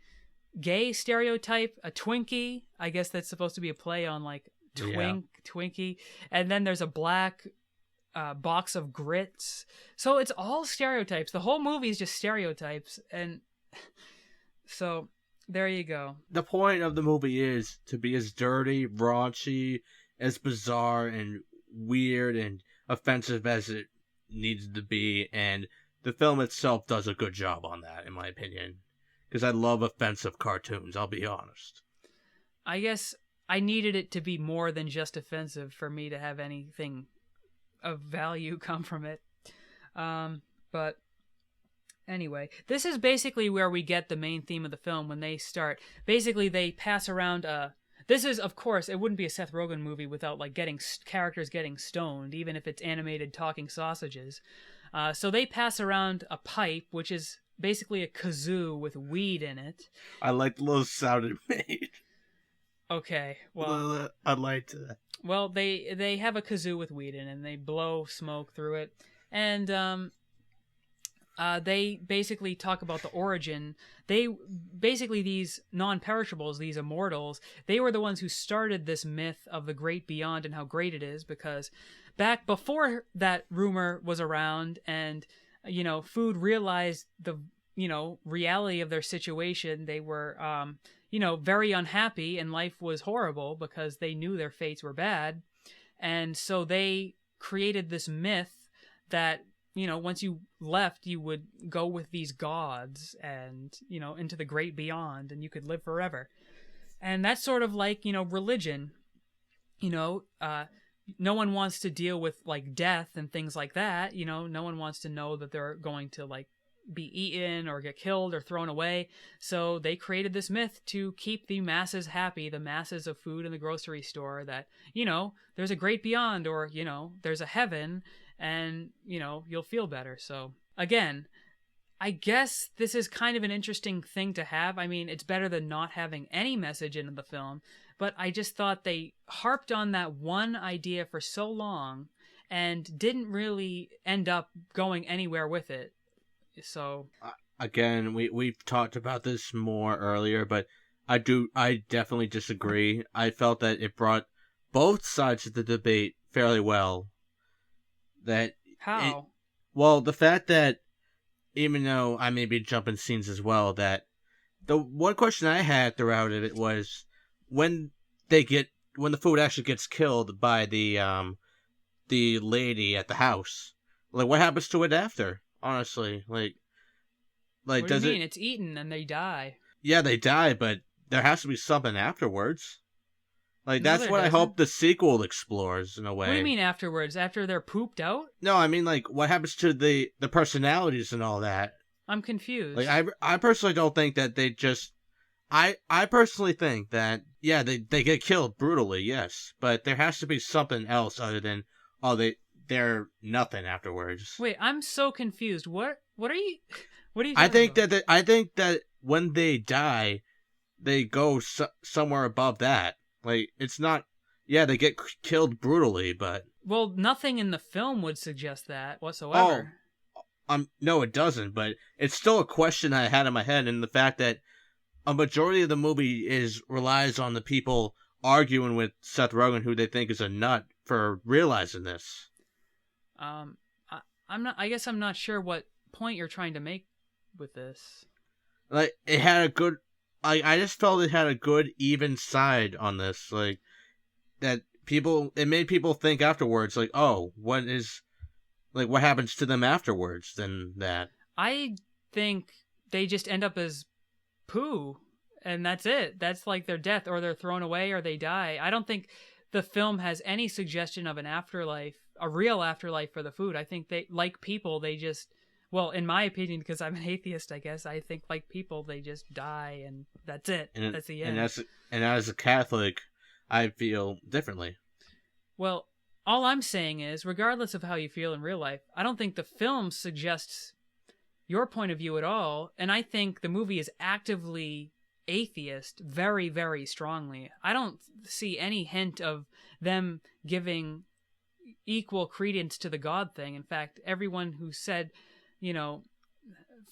gay stereotype, a Twinkie. I guess that's supposed to be a play on like Twinkie. And then there's a black box of grits. So it's all stereotypes. The whole movie is just stereotypes. And so... there you go. The point of the movie is to be as dirty, raunchy, as bizarre and weird and offensive as it needs to be, and the film itself does a good job on that, in my opinion. Because I love offensive cartoons, I'll be honest. I guess I needed it to be more than just offensive for me to have anything of value come from it. But... anyway, this is basically where we get the main theme of the film when they start. Basically, they pass around this is, of course, it wouldn't be a Seth Rogen movie without like characters getting stoned, even if it's animated talking sausages. So they pass around a pipe, which is basically a kazoo with weed in it. I like the little sound it made. Okay, well... I liked that. Well, they have a kazoo with weed in it, and they blow smoke through it. And, they basically talk about the origin. These non-perishables, these immortals, they were the ones who started this myth of the great beyond and how great it is, because back before that rumor was around and, food realized the, reality of their situation, they were, very unhappy and life was horrible because they knew their fates were bad. And so they created this myth that, once you left, you would go with these gods and, into the great beyond, and you could live forever. And that's sort of like, religion. No one wants to deal with, like, death and things like that. No one wants to know that they're going to, like, be eaten or get killed or thrown away. So they created this myth to keep the masses happy, the masses of food in the grocery store, that, there's a great beyond, or, there's a heaven, and, you'll feel better. So again, I guess this is kind of an interesting thing to have. I mean, it's better than not having any message in the film, but I just thought they harped on that one idea for so long and didn't really end up going anywhere with it. So again, we've talked about this more earlier, but I definitely disagree. I felt that it brought both sides of the debate fairly well. How? The fact that, even though I may be jumping scenes as well, that the one question I had throughout it was when the food actually gets killed by the lady at the house, like, what happens to it after? Honestly, like What do you mean? It's eaten and they die. Yeah, they die, but there has to be something afterwards. Like, No, that's there what I doesn't. hope the sequel explores in a way. What do you mean afterwards? After they're pooped out? No, I mean, like, what happens to the personalities and all that? I'm confused. Like, I personally don't think that they just... I personally think that, yeah, they get killed brutally, yes, but there has to be something else other than, they're nothing afterwards. Wait, I'm so confused. What are you talking I think about? I think that when they die, they go somewhere above that. Like, it's not... Yeah, they get killed brutally, but... Well, nothing in the film would suggest that whatsoever. No, it doesn't, but it's still a question I had in my head, and the fact that a majority of the movie relies on the people arguing with Seth Rogen, who they think is a nut for realizing this. I guess I'm not sure what point you're trying to make with this. Like, it had a good... I just felt it had a good, even side on this. Like, that it made people think afterwards, like, oh, what happens to them afterwards than that? I think they just end up as poo, and that's it. That's like their death, or they're thrown away, or they die. I don't think the film has any suggestion of an afterlife, a real afterlife for the food. I think they, like people, they just... Well, in my opinion, because I'm an atheist, I guess, I think like people, they just die and that's it. That's the end. And as a Catholic, I feel differently. Well, all I'm saying is, regardless of how you feel in real life, I don't think the film suggests your point of view at all, and I think the movie is actively atheist very, very strongly. I don't see any hint of them giving equal credence to the God thing. In fact, everyone who said...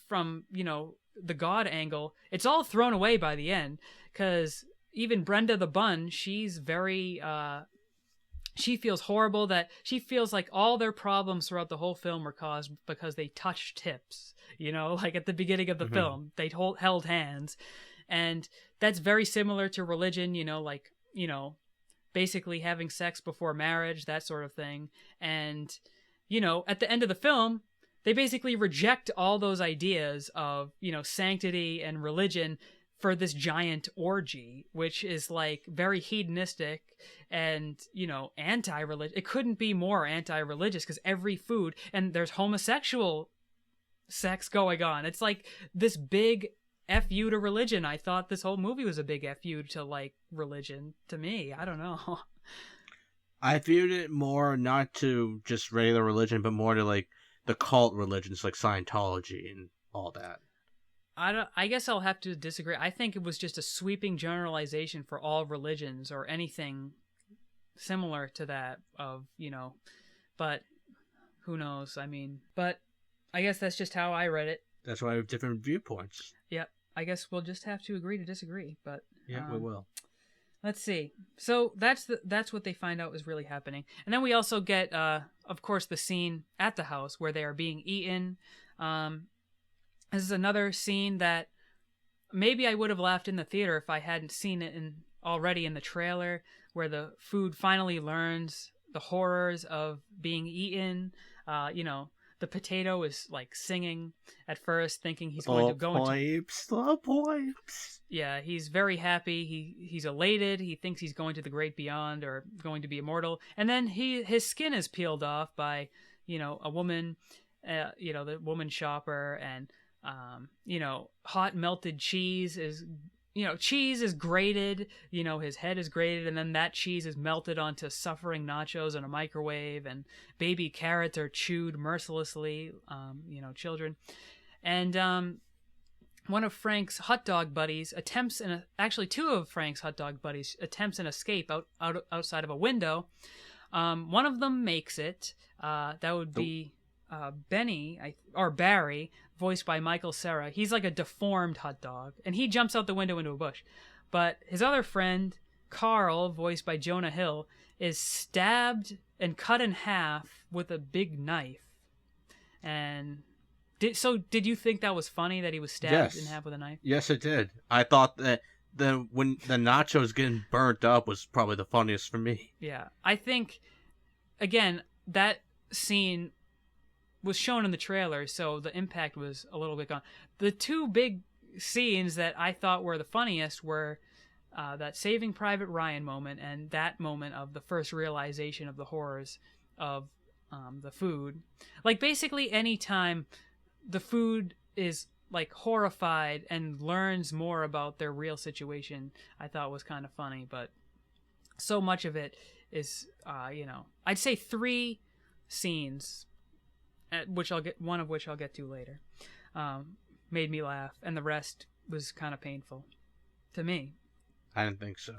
from, the God angle, it's all thrown away by the end, because even Brenda the Bun, she's very, she feels horrible, that she feels like all their problems throughout the whole film were caused because they touched hips, like at the beginning of the film, they held hands, and that's very similar to religion, basically having sex before marriage, that sort of thing, and, at the end of the film, they basically reject all those ideas of, sanctity and religion for this giant orgy, which is like very hedonistic and, anti-religious. It couldn't be more anti-religious because every food, and there's homosexual sex going on. It's like this big FU to religion. I thought this whole movie was a big FU to like religion to me. I don't know. I viewed it more not to just regular religion, but more to like the cult religions like Scientology and all that. I guess I'll have to disagree. I think it was just a sweeping generalization for all religions or anything similar to that of, but who knows? I mean, but I guess that's just how I read it. That's why we have different viewpoints. Yep. I guess we'll just have to agree to disagree, but yeah, we will. Let's see. So that's what they find out is really happening. And then we also get, of course, the scene at the house where they are being eaten. This is another scene that maybe I would have laughed in the theater if I hadn't seen it already in the trailer, where the food finally learns the horrors of being eaten. The potato is like singing at first, thinking he's going to go into... The pipes. Yeah, he's very happy. He's elated. He thinks he's going to the great beyond or going to be immortal. And then his skin is peeled off by, a woman, the woman shopper, and hot melted cheese is, cheese is grated, his head is grated, and then that cheese is melted onto suffering nachos in a microwave, and baby carrots are chewed mercilessly, children. And one of Frank's hot dog buddies actually two of Frank's hot dog buddies attempts an escape outside of a window. One of them makes it. That would be Barry, voiced by Michael Cera. He's like a deformed hot dog, and he jumps out the window into a bush. But his other friend, Carl, voiced by Jonah Hill, is stabbed and cut in half with a big knife. And did you think that was funny that he was stabbed in half with a knife? Yes, it did. I thought that when the nachos getting burnt up was probably the funniest for me. Yeah, I think, again, that scene was shown in the trailer, so the impact was a little bit gone. The two big scenes that I thought were the funniest were that Saving Private Ryan moment and that moment of the first realization of the horrors of the food. Like, basically any time the food is like horrified and learns more about their real situation, I thought was kind of funny. But so much of it is, I'd say 3 scenes, one of which I'll get to later, made me laugh, and the rest was kind of painful to me. I didn't think so.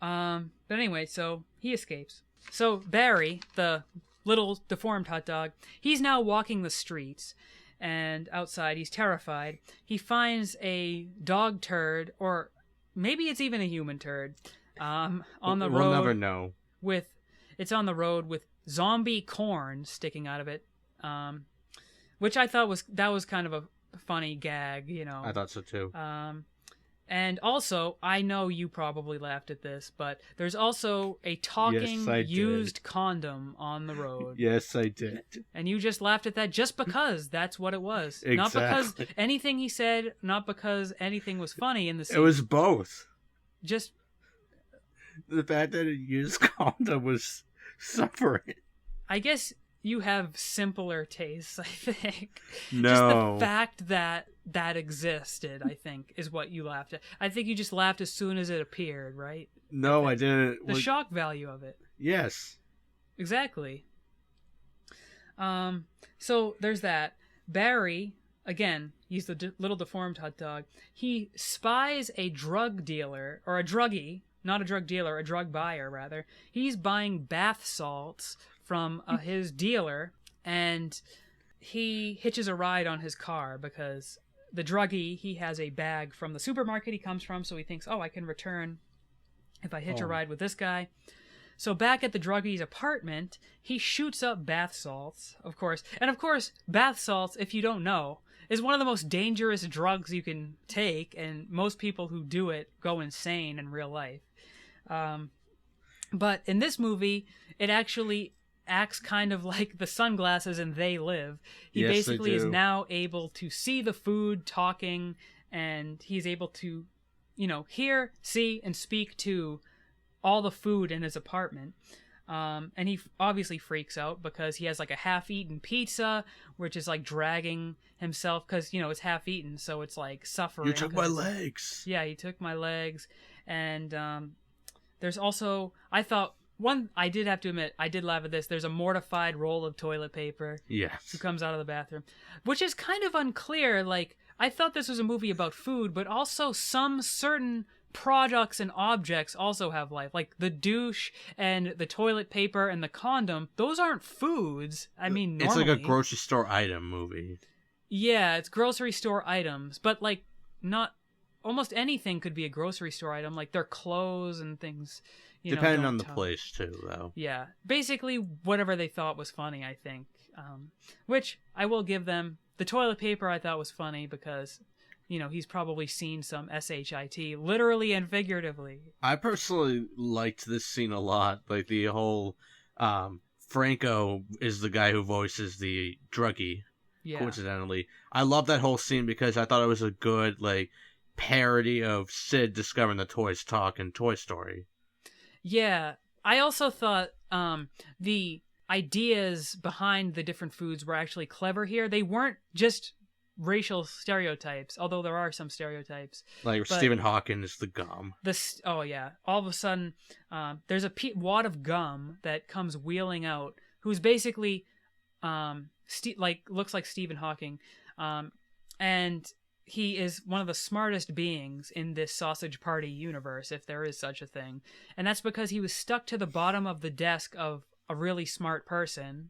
But anyway, so he escapes. So Barry, the little deformed hot dog, he's now walking the streets, and outside he's terrified. He finds a dog turd, or maybe it's even a human turd, on the road. We'll never know. It's on the road with zombie corn sticking out of it, which I thought was kind of a funny gag, I thought so too. And also, I know you probably laughed at this, but there's also a talking used condom on the road. Yes, I did. And you just laughed at that just because that's what it was. Exactly. Not because anything he said, not because anything was funny in the scene. It was both. Just the fact that a used condom was suffering. I guess you have simpler tastes, I think. No. Just the fact that existed, I think, is what you laughed at. I think you just laughed as soon as it appeared, right? No, I didn't. The shock value of it. Yes. Exactly. So there's that. Barry, again, he's the little deformed hot dog. He spies a drug dealer, or a druggie, not a drug dealer, a drug buyer, rather. He's buying bath salts from his dealer, and he hitches a ride on his car because the druggie, he has a bag from the supermarket he comes from, so he thinks, I can return if I hitch a ride with this guy. So back at the druggie's apartment, he shoots up bath salts, of course. And of course, bath salts, if you don't know, is one of the most dangerous drugs you can take, and most people who do it go insane in real life. But in this movie, it actually acts kind of like the sunglasses in They Live. He basically is now able to see the food talking, and he's able to, hear, see, and speak to all the food in his apartment. And he obviously freaks out because he has like a half-eaten pizza, which is like dragging himself because, it's half-eaten, so it's like suffering. You took my legs. Yeah, he took my legs. And there's also, I did have to admit, I did laugh at this. There's a mortified roll of toilet paper. Yes. Who comes out of the bathroom. Which is kind of unclear. Like, I thought this was a movie about food, but also some certain products and objects also have life. Like the douche and the toilet paper and the condom. Those aren't foods. I mean, normally. It's like a grocery store item movie. Yeah, it's grocery store items. But, like, not... Almost anything could be a grocery store item. Like, their clothes and things... Depending on the place, too, though. Yeah. Basically, whatever they thought was funny, I think. Which, I will give them. The toilet paper I thought was funny because, he's probably seen some SHIT, literally and figuratively. I personally liked this scene a lot. Like, the whole... Franco is the guy who voices the druggie, coincidentally. I love that whole scene because I thought it was a good, like, parody of Sid discovering the toys talk in Toy Story. Yeah, I also thought the ideas behind the different foods were actually clever here. They weren't just racial stereotypes, although there are some stereotypes. Like But- Stephen Hawking is the gum. Oh yeah, all of a sudden there's a wad of gum that comes wheeling out, who's basically looks like Stephen Hawking, and he is one of the smartest beings in this Sausage Party universe, if there is such a thing. And that's because he was stuck to the bottom of the desk of a really smart person,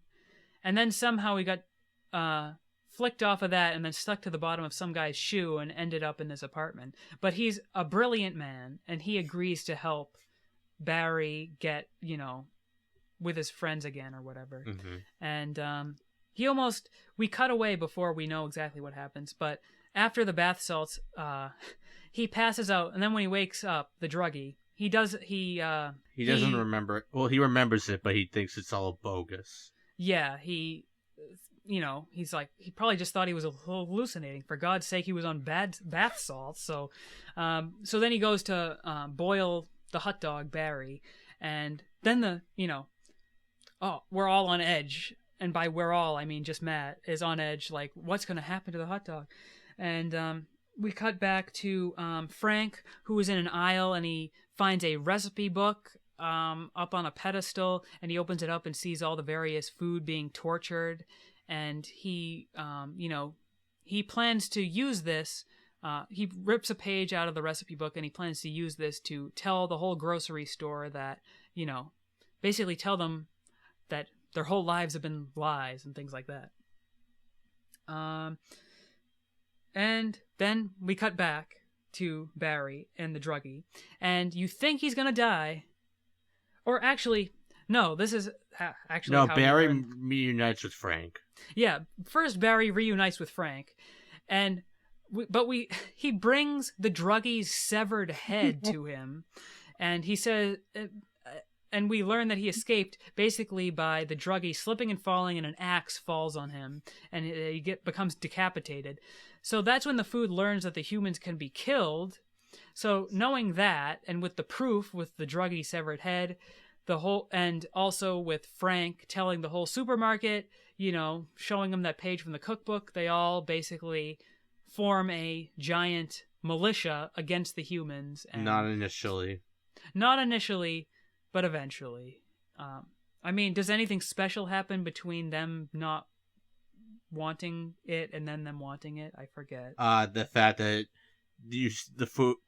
and then somehow he got flicked off of that and then stuck to the bottom of some guy's shoe and ended up in this apartment. But he's a brilliant man, and he agrees to help Barry get, with his friends again or whatever. Mm-hmm. And we cut away before we know exactly what happens, but after the bath salts, he passes out, and then when he wakes up, the druggie, he doesn't remember it. Well, he remembers it, but he thinks it's all bogus. Yeah, he's like, he probably just thought he was hallucinating. For God's sake, he was on bath salts. So then he goes to boil the hot dog, Barry, and then we're all on edge. And by we're all, I mean just Matt is on edge, like, what's going to happen to the hot dog? And we cut back to Frank, who is in an aisle, and he finds a recipe book up on a pedestal, and he opens it up and sees all the various food being tortured. And he plans to use this. He rips a page out of the recipe book, and he plans to use this to tell the whole grocery store that, basically tell them that their whole lives have been lies and things like that. And then we cut back to Barry and the druggie, and you think he's gonna die, or actually, no. This is actually no. how Barry reunites with Frank. Yeah, first Barry reunites with Frank, and he brings the druggie's severed head to him, and he says. And we learn that he escaped basically by the druggie slipping and falling, and an axe falls on him, and he becomes decapitated. So that's when the food learns that the humans can be killed. So knowing that, and with the proof, with the druggie severed head, and also with Frank telling the whole supermarket, showing them that page from the cookbook, they all basically form a giant militia against the humans. And Not initially. But eventually. Does anything special happen between them not wanting it and then them wanting it? I forget. The fact that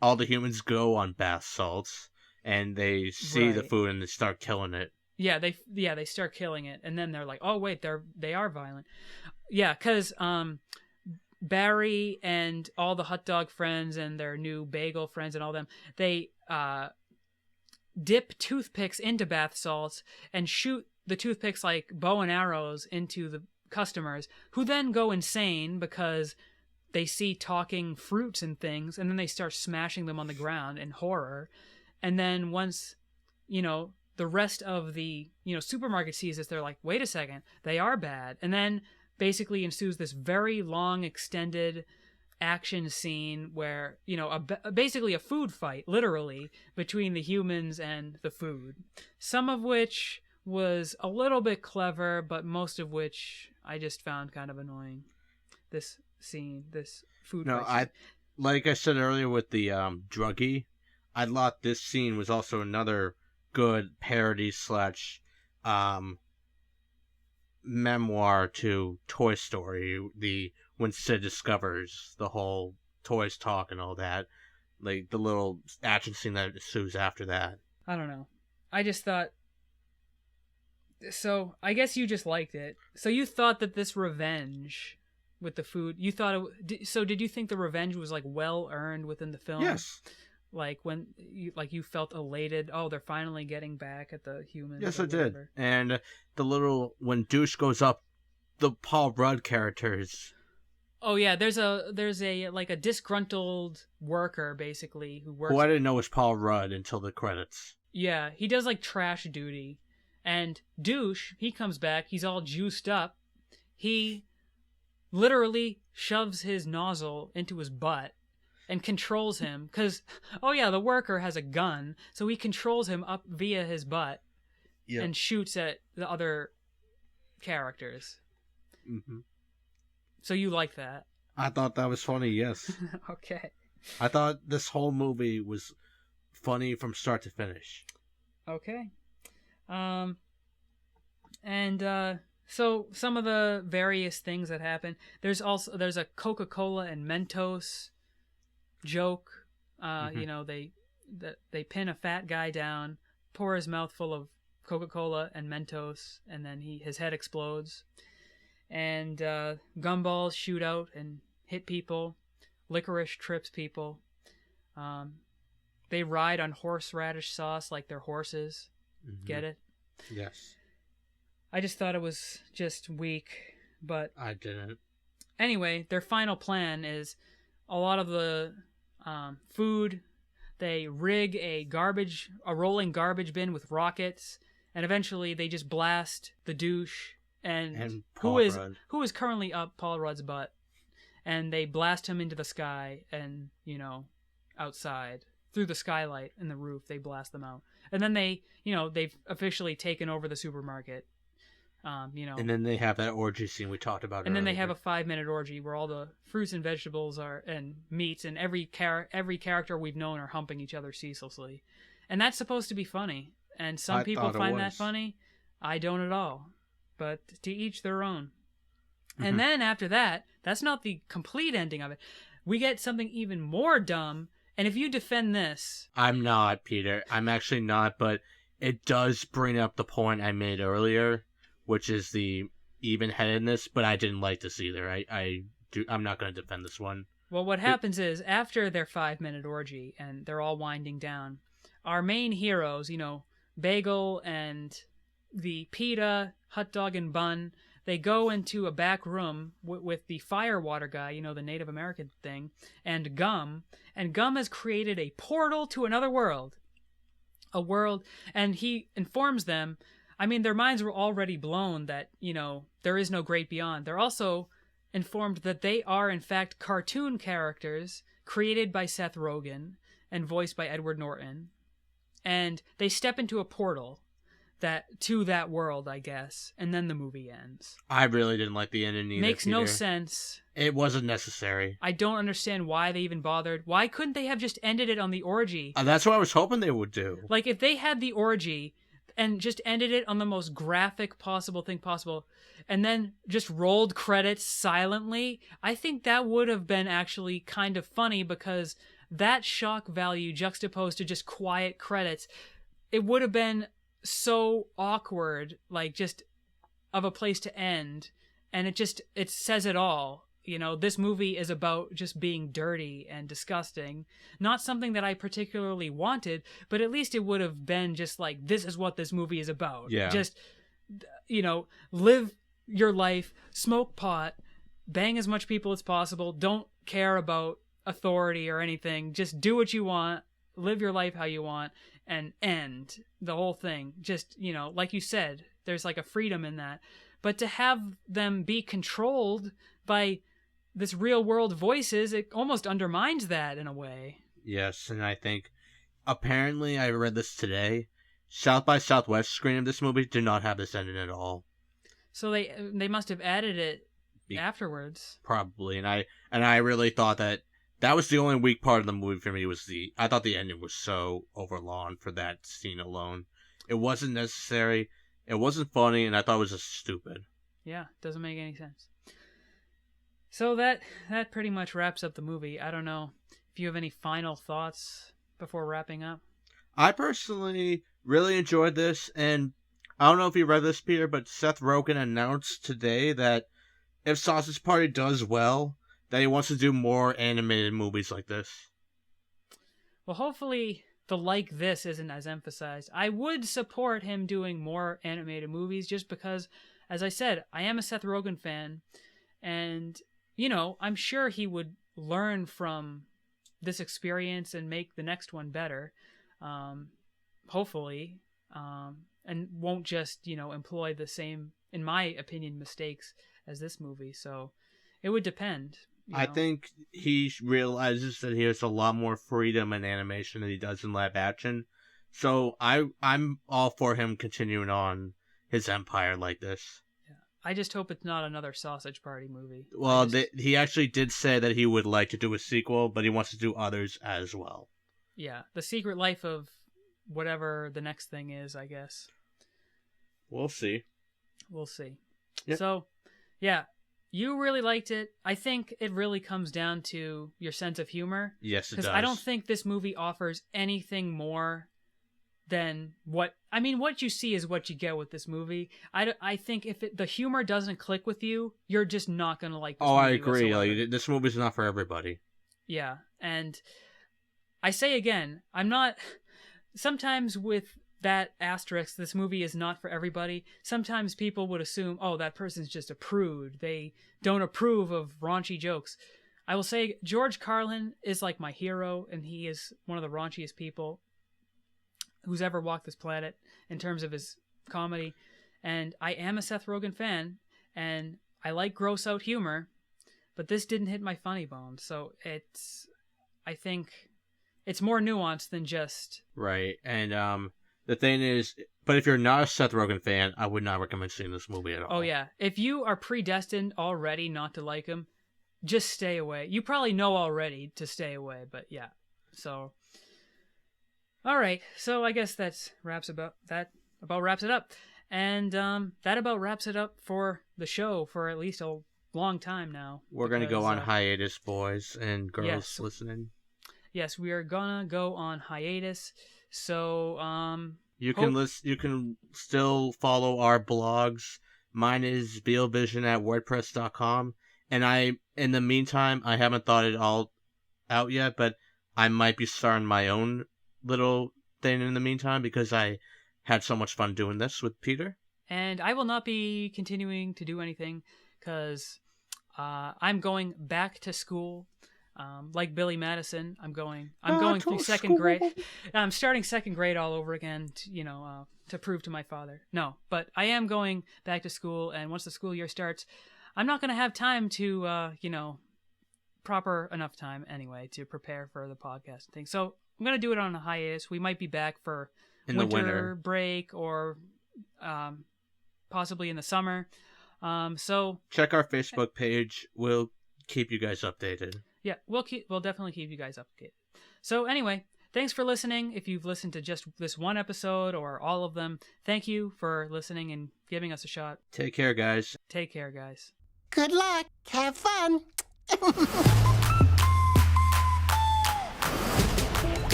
all the humans go on bath salts, and they see the food and they start killing it. Yeah, they start killing it, and then they're like, oh wait, they are violent. Yeah, because Barry and all the hot dog friends and their new bagel friends and all them, they dip toothpicks into bath salts and shoot the toothpicks like bow and arrows into the customers, who then go insane because they see talking fruits and things, and then they start smashing them on the ground in horror. And then once, the rest of the, supermarket sees this, they're like, wait a second, they are bad. And then basically ensues this very long, extended action scene where, basically a food fight, literally, between the humans and the food. Some of which was a little bit clever, but most of which I just found kind of annoying. This scene, this food fight. Like I said earlier with the druggie, I thought this scene was also another good parody / memoir to Toy Story, when Sid discovers the whole toys talk and all that, like the little action scene that ensues after that. I don't know. I just thought. So I guess you just liked it. So you thought that this revenge with the food, you thought so did you think the revenge was like well earned within the film? Yes. Like when you felt elated, oh, they're finally getting back at the humans. Yes, I did. And when Douche goes up, the Paul Rudd characters. Oh yeah, there's a like a disgruntled worker basically who works. Who I didn't know was Paul Rudd until the credits. Yeah, he does like trash duty, and Douche, he comes back. He's all juiced up. He literally shoves his nozzle into his butt and controls him because, oh yeah, the worker has a gun, so he controls him up via his butt and shoots at the other characters. Mm-hmm. So you like that? I thought that was funny, yes. Okay. I thought this whole movie was funny from start to finish. Okay. So some of the various things that happen. There's a Coca-Cola and Mentos joke. You know, they pin a fat guy down, pour his mouth full of Coca-Cola and Mentos, and then his head explodes. And gumballs shoot out and hit people. Licorice trips people. They ride on horseradish sauce like they're horses. Mm-hmm. Get it? Yes. I just thought it was just weak, but I didn't. anyway, their final plan is a lot of the food. They rig a rolling garbage bin with rockets, and eventually they just blast the douche and Paul Rudd. who is currently up Paul Rudd's butt, and they blast him into the sky, and outside through the skylight in the roof they blast them out, and then they've officially taken over the supermarket. And then they have that orgy scene we talked about. And then they earlier. have a 5-minute orgy where all the fruits and vegetables and meats and every character we've known are humping each other ceaselessly, and that's supposed to be funny. And some people find that funny. I don't at all. But to each their own. And then after that, that's not the complete ending of it. We get something even more dumb. And if you defend this, I'm not, Peter. I'm actually not. But it does bring up the point I made earlier, which is the even-headedness, but I didn't like this either. I'm not going to defend this one. well, what happens is after their 5-minute orgy and they're all winding down, our main heroes, Bagel and the pita, hot dog, and bun, they go into a back room with the firewater guy, the Native American thing, and Gum. And Gum has created a portal to another world. A world, and he informs them. I mean, their minds were already blown that, there is no great beyond. They're also informed that they are, in fact, cartoon characters created by Seth Rogen and voiced by Edward Norton. And they step into a portal to that world, I guess, and then the movie ends. I really didn't like the ending either. Makes no Peter. sense. It wasn't necessary. I don't understand why they even bothered. Why couldn't they have just ended it on the orgy? That's what I was hoping they would do. Like, if they had the orgy and just ended it on the most graphic possible thing possible, and then just rolled credits silently, I think that would have been actually kind of funny, because that shock value juxtaposed to just quiet credits, it would have been so awkward, like, just of a place to end. And it says it all. This movie is about just being dirty and disgusting. Not something that I particularly wanted, but at least it would have been just like, this is what this movie is about. Yeah. Just, live your life, smoke pot, bang as much people as possible, don't care about authority or anything, just do what you want, live your life how you want, and end the whole thing. Just, like you said, there's like a freedom in that. But to have them be controlled by this real world voices, it almost undermines that in a way. Yes, and I think, apparently, I read this today, South by Southwest screen of this movie did not have this ending at all. So they must have added it afterwards. Probably, and I really thought that was the only weak part of the movie for me. I thought the ending was so overlong for that scene alone. It wasn't necessary, it wasn't funny, and I thought it was just stupid. Yeah, doesn't make any sense. So that pretty much wraps up the movie. I don't know if you have any final thoughts before wrapping up. I personally really enjoyed this, and I don't know if you read this, Peter, but Seth Rogen announced today that if Sausage Party does well, that he wants to do more animated movies like this. Well, hopefully the like this isn't as emphasized. I would support him doing more animated movies just because, as I said, I am a Seth Rogen fan, and I'm sure he would learn from this experience and make the next one better, hopefully, and won't just, employ the same, in my opinion, mistakes as this movie. So it would depend. I think he realizes that he has a lot more freedom in animation than he does in live action. So I'm all for him continuing on his empire like this. I just hope it's not another Sausage Party movie. Well, he actually did say that he would like to do a sequel, but he wants to do others as well. Yeah, The Secret Life of whatever the next thing is, I guess. We'll see. We'll see. Yep. So, yeah, you really liked it. I think it really comes down to your sense of humor. Yes, it does. Because I don't think this movie offers anything more than what you see is what you get with this movie. I think if the humor doesn't click with you, you're just not going to like this movie. I agree. Whatsoever. Like, this movie's not for everybody. Yeah, and I say again, I'm not... Sometimes with that asterisk, this movie is not for everybody. Sometimes people would assume, oh, that person's just a prude. They don't approve of raunchy jokes. I will say George Carlin is like my hero, and he is one of the raunchiest people who's ever walked this planet in terms of his comedy. And I am a Seth Rogen fan, and I like gross out humor, but this didn't hit my funny bone. So I think it's more nuanced than just... Right, and the thing is, but if you're not a Seth Rogen fan, I would not recommend seeing this movie at all. Oh yeah, if you are predestined already not to like him, just stay away. You probably know already to stay away, but yeah. So, all right. So I guess that about wraps it up, and that about wraps it up for the show for at least a long time now. We're gonna go on hiatus, boys and girls yes. listening. Yes, we are gonna go on hiatus. So, you can still follow our blogs. Mine is bealvision@wordpress.com, and in the meantime, I haven't thought it all out yet, but I might be starting my own little thing in the meantime because I had so much fun doing this with Peter. And I will not be continuing to do anything because I'm going back to school. Like Billy Madison, I'm going through second grade. I'm starting second grade all over again, to prove to my father. No, but I am going back to school, and once the school year starts, I'm not going to have time to, proper enough time anyway to prepare for the podcast and things. So I'm going to do it on a hiatus. We might be back for winter break or possibly in the summer. So check our Facebook page. We'll keep you guys updated. Yeah, we'll definitely keep you guys updated. So anyway, thanks for listening. If you've listened to just this one episode or all of them, thank you for listening and giving us a shot. Take care, guys. Take care, guys. Good luck. Have fun.